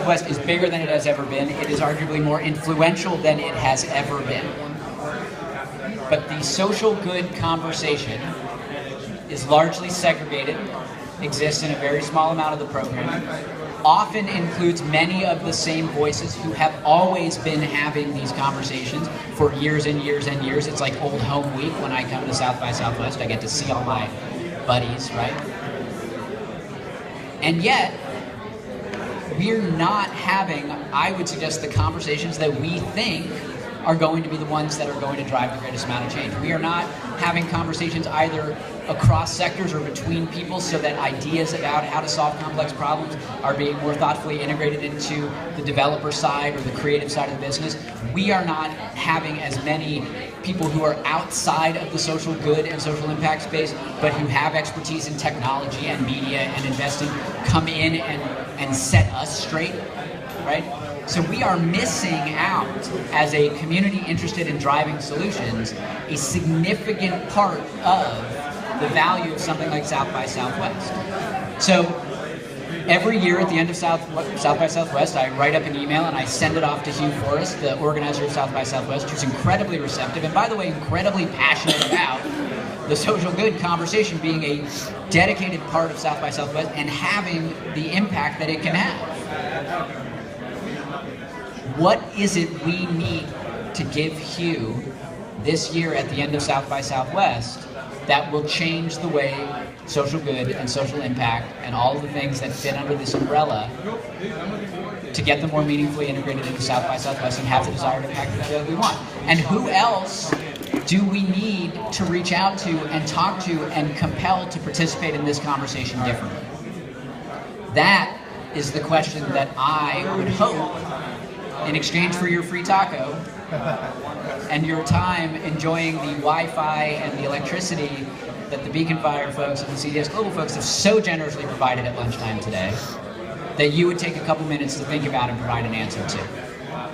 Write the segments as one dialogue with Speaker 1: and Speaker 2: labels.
Speaker 1: Southwest is bigger than it has ever been. It is arguably more influential than it has ever been. But the social good conversation is largely segregated, exists in a very small amount of the program, often includes many of the same voices who have always been having these conversations for years and years and years. It's like old home week when I come to South by Southwest. I get to see all my buddies, right? And yet, we're not having, I would suggest, the conversations that we think are going to be the ones that are going to drive the greatest amount of change. We are not having conversations either across sectors or between people so that ideas about how to solve complex problems are being more thoughtfully integrated into the developer side or the creative side of the business. We are not having as many people who are outside of the social good and social impact space, but who have expertise in technology and media and investing come in and set us straight, right? So we are missing out, as a community interested in driving solutions, a significant part of the value of something like South by Southwest. So every year at the end of South by Southwest, I write up an email and I send it off to Hugh Forrest, the organizer of South by Southwest, who's incredibly receptive and, by the way, incredibly passionate about the social good conversation being a dedicated part of South by Southwest and having the impact that it can have. What is it we need to give Hugh this year at the end of South by Southwest that will change the way social good and social impact and all of the things that fit under this umbrella to get them more meaningfully integrated into South by Southwest and have the desired impact that we want? And who else do we need to reach out to and talk to and compel to participate in this conversation differently? That is the question that I would hope, in exchange for your free taco and your time enjoying the Wi-Fi and the electricity that the Beacon Fire folks and the CDS Global folks have so generously provided at lunchtime today, that you would take a couple minutes to think about and provide an answer to,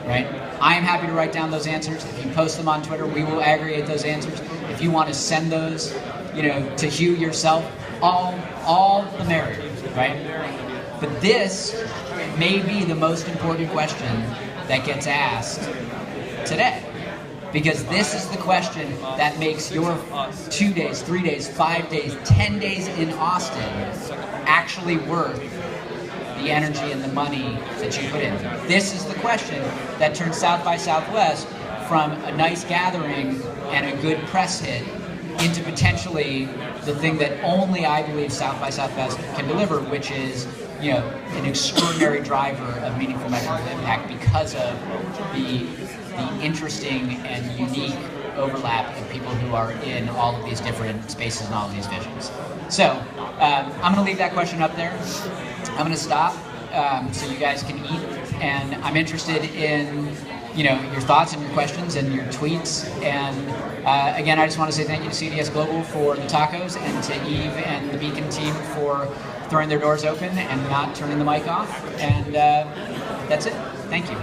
Speaker 1: right? I am happy to write down those answers. If you post them on Twitter, we will aggregate those answers. If you want to send those, to Hugh yourself, all the merrier, right? But this may be the most important question that gets asked today, because this is the question that makes your 2 days, 3 days, 5 days, 10 days in Austin actually worth the energy and the money that you put in. This is the question that turns South by Southwest from a nice gathering and a good press hit into potentially the thing that only I believe South by Southwest can deliver, which is an extraordinary driver of meaningful measurable impact because of the interesting and unique overlap of people who are in all of these different spaces and all of these visions. So I'm going to leave that question up there. I'm going to stop so you guys can eat, and I'm interested in your thoughts and your questions and your tweets. And again, I just want to say thank you to CDS Global for the tacos and to Eve and the Beacon team for throwing their doors open and not turning the mic off. And that's it. Thank you.